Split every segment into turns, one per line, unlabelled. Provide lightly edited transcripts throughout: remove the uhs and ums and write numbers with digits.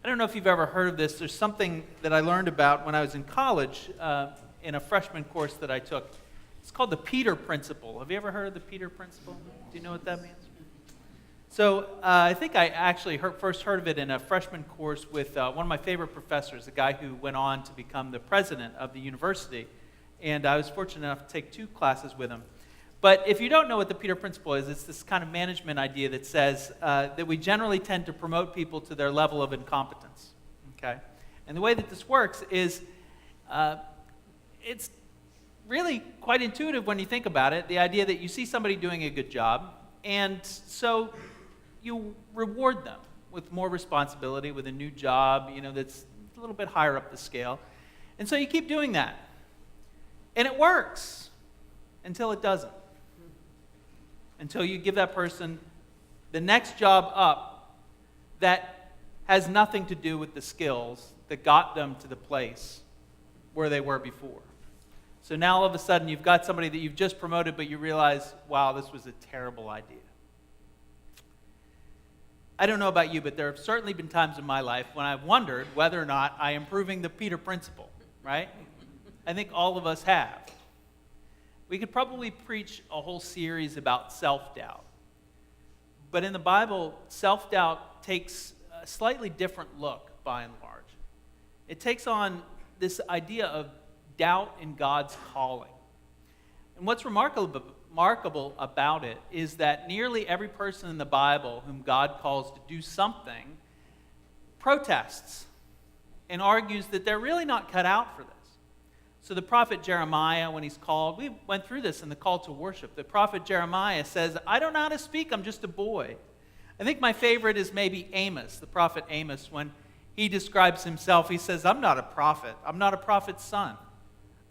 don't know if you've ever heard of this. There's something that I learned about when I was in college in a freshman course that I took. It's called the Peter Principle. Have you ever heard of the Peter Principle? Do you know what that means? So I think I actually first heard of it in a freshman course with one of my favorite professors, a guy who went on to become the president of the university. And I was fortunate enough to take 2 classes with him. But if you don't know what the Peter Principle is, it's this kind of management idea that says that we generally tend to promote people to their level of incompetence. Okay? And the way that this works is it's really quite intuitive when you think about it, the idea that you see somebody doing a good job, and so you reward them with more responsibility, with a new job, that's a little bit higher up the scale. And so you keep doing that. And it works until it doesn't. Until you give that person the next job up that has nothing to do with the skills that got them to the place where they were before. So now all of a sudden you've got somebody that you've just promoted, but you realize, wow, this was a terrible idea. I don't know about you, but there have certainly been times in my life when I've wondered whether or not I am proving the Peter Principle, right? I think all of us have. We could probably preach a whole series about self-doubt. But in the Bible, self-doubt takes a slightly different look, by and large. It takes on this idea of doubt in God's calling. And what's remarkable about it is that nearly every person in the Bible whom God calls to do something protests and argues that they're really not cut out for this. So the prophet Jeremiah, when he's called, we went through this in the call to worship. The prophet Jeremiah says, I don't know how to speak, I'm just a boy. I think my favorite is maybe Amos, the prophet Amos, when he describes himself, he says, I'm not a prophet. I'm not a prophet's son.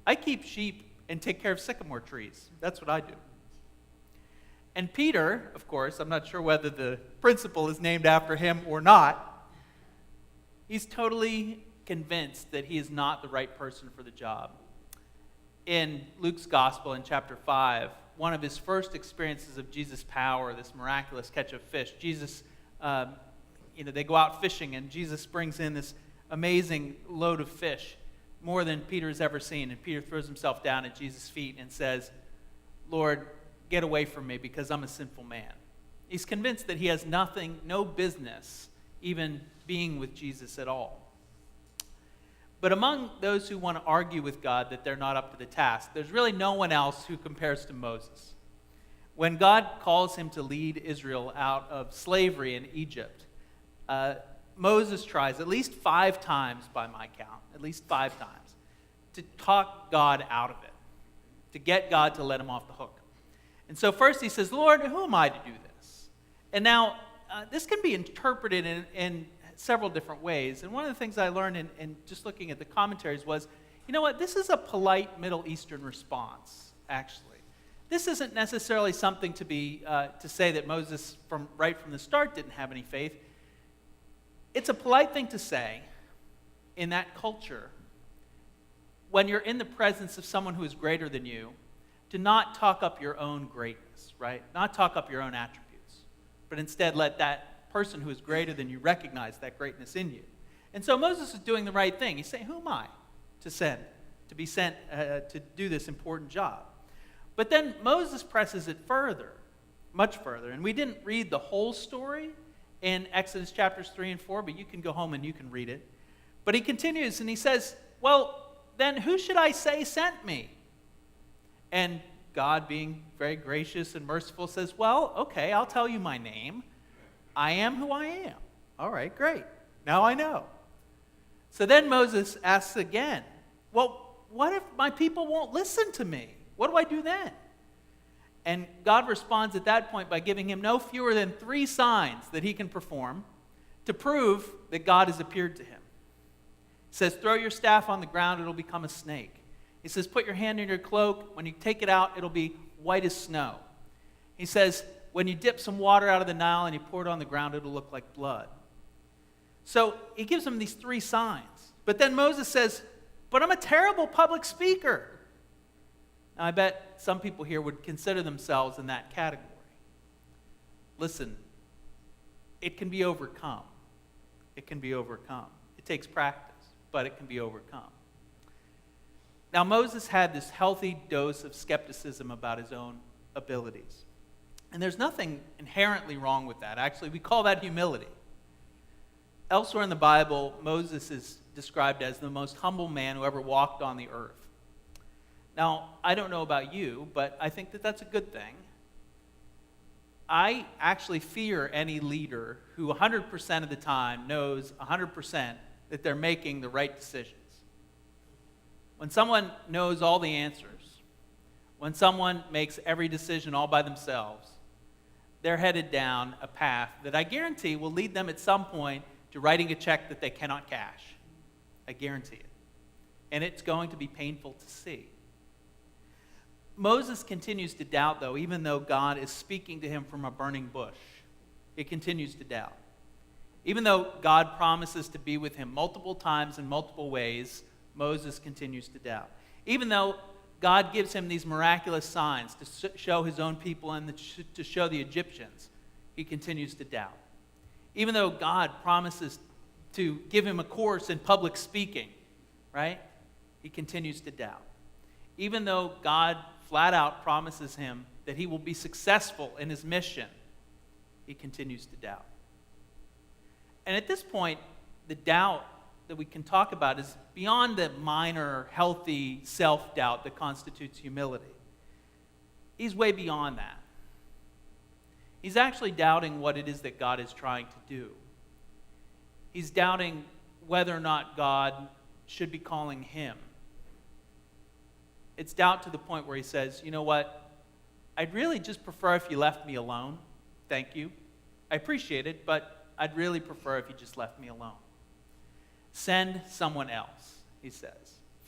I keep sheep and take care of sycamore trees. That's what I do. And Peter, of course, I'm not sure whether the principle is named after him or not, he's totally convinced that he is not the right person for the job. In Luke's gospel in chapter 5, one of his first experiences of Jesus' power, this miraculous catch of fish, Jesus, they go out fishing and Jesus brings in this amazing load of fish, more than Peter's ever seen. And Peter throws himself down at Jesus' feet and says, Lord, get away from me because I'm a sinful man. He's convinced that he has no business even being with Jesus at all. But among those who want to argue with God that they're not up to the task, there's really no one else who compares to Moses. When God calls him to lead Israel out of slavery in Egypt, Moses tries at least 5 times by my count, at least 5 times, to talk God out of it, to get God to let him off the hook. And so first he says, Lord, who am I to do this? And now this can be interpreted in several different ways. And one of the things I learned in just looking at the commentaries was, you know what, this is a polite Middle Eastern response, actually. This isn't necessarily something to say that Moses, right from the start, didn't have any faith. It's a polite thing to say in that culture when you're in the presence of someone who is greater than you, to not talk up your own greatness, right? Not talk up your own attributes, but instead let that person who is greater than you recognize that greatness in you. And so Moses is doing the right thing. He's saying, who am I to be sent to do this important job? But then Moses presses it further, much further. And we didn't read the whole story in Exodus chapters 3 and 4, but you can go home and you can read it. But he continues and he says, well, then who should I say sent me? And God, being very gracious and merciful, says, well, okay, I'll tell you my name. I am who I am. All right, great. Now I know. So then Moses asks again, well, what if my people won't listen to me? What do I do then? And God responds at that point by giving him no fewer than 3 signs that he can perform to prove that God has appeared to him. He says, throw your staff on the ground, it'll become a snake. He says, put your hand in your cloak. When you take it out, it'll be white as snow. He says, when you dip some water out of the Nile and you pour it on the ground, it'll look like blood. So he gives them these 3 signs. But then Moses says, but I'm a terrible public speaker. Now, I bet some people here would consider themselves in that category. Listen, it can be overcome. it can be overcome. It takes practice, but it can be overcome. Now, Moses had this healthy dose of skepticism about his own abilities. And there's nothing inherently wrong with that. Actually, we call that humility. Elsewhere in the Bible, Moses is described as the most humble man who ever walked on the earth. Now, I don't know about you, but I think that that's a good thing. I actually fear any leader who 100% of the time knows 100% that they're making the right decisions. When someone knows all the answers, when someone makes every decision all by themselves, they're headed down a path that I guarantee will lead them at some point to writing a check that they cannot cash. I guarantee it. And it's going to be painful to see. Moses continues to doubt, though, even though God is speaking to him from a burning bush. He continues to doubt. Even though God promises to be with him multiple times in multiple ways, Moses continues to doubt. Even though God gives him these miraculous signs to show his own people and to show the Egyptians, he continues to doubt. Even though God promises to give him a course in public speaking, right? He continues to doubt. Even though God flat out promises him that he will be successful in his mission, he continues to doubt. And at this point, the doubt that we can talk about is beyond the minor, healthy self-doubt that constitutes humility. He's way beyond that. He's actually doubting what it is that God is trying to do. He's doubting whether or not God should be calling him. It's doubt to the point where he says, you know what, I'd really just prefer if you left me alone. Thank you. I appreciate it, but I'd really prefer if you just left me alone. Send someone else, he says.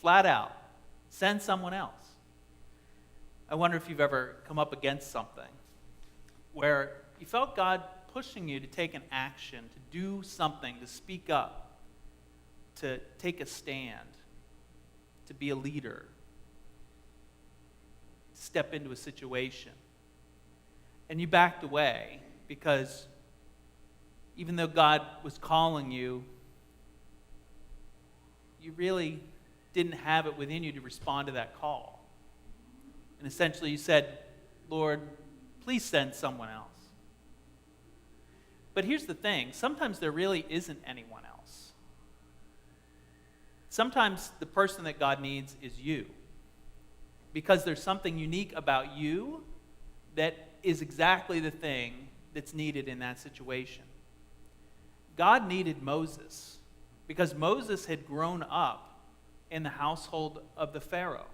Flat out, send someone else. I wonder if you've ever come up against something where you felt God pushing you to take an action, to do something, to speak up, to take a stand, to be a leader, to step into a situation. And you backed away because even though God was calling you, you really didn't have it within you to respond to that call. And essentially you said, Lord, please send someone else. But here's the thing. Sometimes there really isn't anyone else. Sometimes the person that God needs is you. Because there's something unique about you that is exactly the thing that's needed in that situation. God needed Moses because Moses had grown up in the household of the Pharaoh.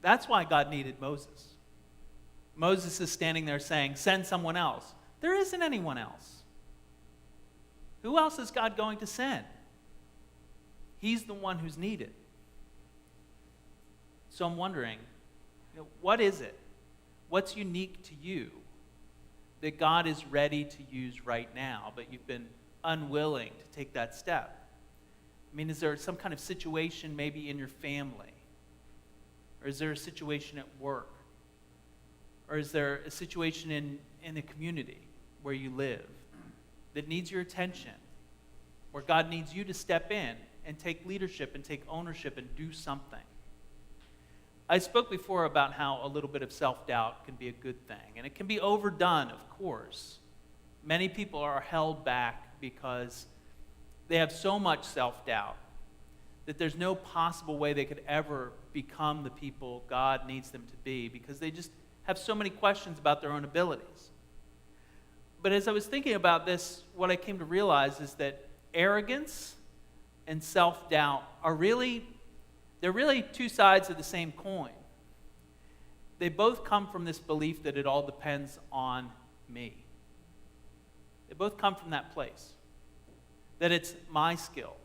That's why God needed Moses. Moses is standing there saying, send someone else. There isn't anyone else. Who else is God going to send? He's the one who's needed. So I'm wondering, what is it? What's unique to you that God is ready to use right now, but you've been unwilling to take that step? I mean, is there some kind of situation maybe in your family? Or is there a situation at work? Or is there a situation in the community where you live that needs your attention, where God needs you to step in and take leadership and take ownership and do something? I spoke before about how a little bit of self-doubt can be a good thing, and it can be overdone, of course. Many people are held back because they have so much self-doubt that there's no possible way they could ever become the people God needs them to be because they just have so many questions about their own abilities. But as I was thinking about this, what I came to realize is that arrogance and self-doubt they're really two sides of the same coin. They both come from this belief that it all depends on me. They both come from that place. That it's my skills,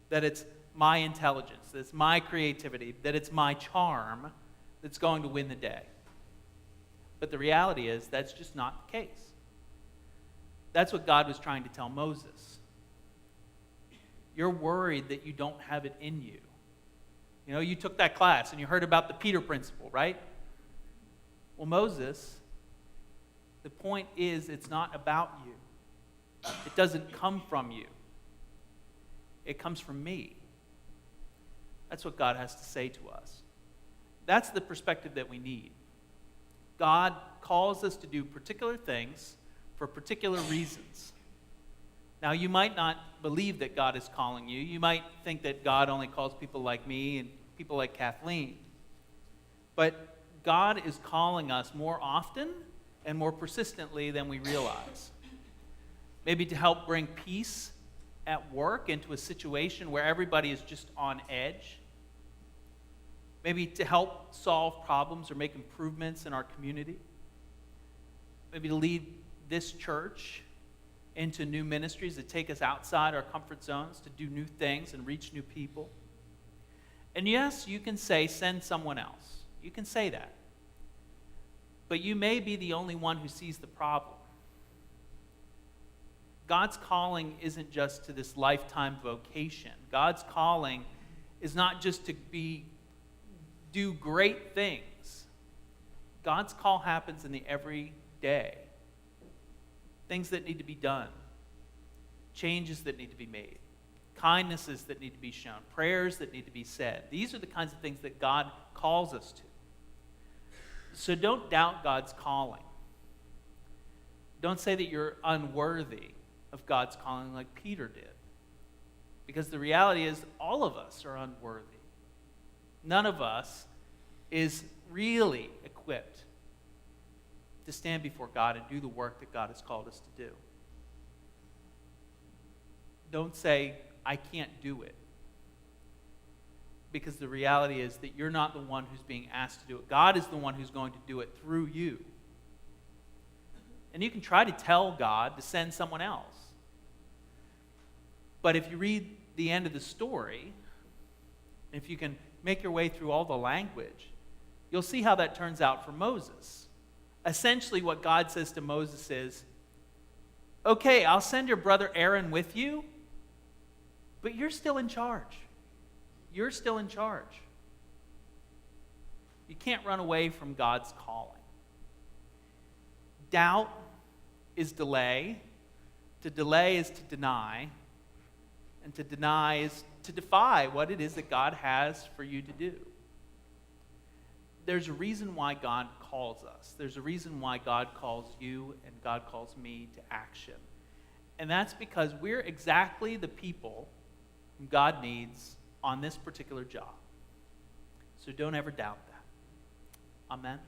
that it's my intelligence, that it's my creativity, that it's my charm that's going to win the day. But the reality is that's just not the case. That's what God was trying to tell Moses. You're worried that you don't have it in you. You know, you took that class and you heard about the Peter principle, right? Well, Moses, the point is it's not about you. It doesn't come from you. It comes from me. That's what God has to say to us. That's the perspective that we need. God calls us to do particular things for particular reasons. Now, you might not believe that God is calling you. You might think that God only calls people like me and people like Kathleen. But God is calling us more often and more persistently than we realize. Maybe to help bring peace at work into a situation where everybody is just on edge. Maybe to help solve problems or make improvements in our community. Maybe to lead this church into new ministries that take us outside our comfort zones to do new things and reach new people. And yes, you can say, send someone else. You can say that. But you may be the only one who sees the problem. God's calling isn't just to this lifetime vocation. God's calling is not just to do great things. God's call happens in the everyday. Things that need to be done. Changes that need to be made. Kindnesses that need to be shown. Prayers that need to be said. These are the kinds of things that God calls us to. So don't doubt God's calling. Don't say that you're unworthy of God's calling like Peter did. Because the reality is all of us are unworthy. None of us is really equipped to stand before God and do the work that God has called us to do. Don't say, I can't do it. Because the reality is that you're not the one who's being asked to do it. God is the one who's going to do it through you. And you can try to tell God to send someone else. But if you read the end of the story, if you can make your way through all the language, you'll see how that turns out for Moses. Essentially, what God says to Moses is, okay, I'll send your brother Aaron with you, but you're still in charge. You're still in charge. You can't run away from God's calling. Doubt is delay. To delay is to deny. And to deny is to defy what it is that God has for you to do. There's a reason why God calls us. There's a reason why God calls you and God calls me to action. And that's because we're exactly the people whom God needs on this particular job. So don't ever doubt that. Amen.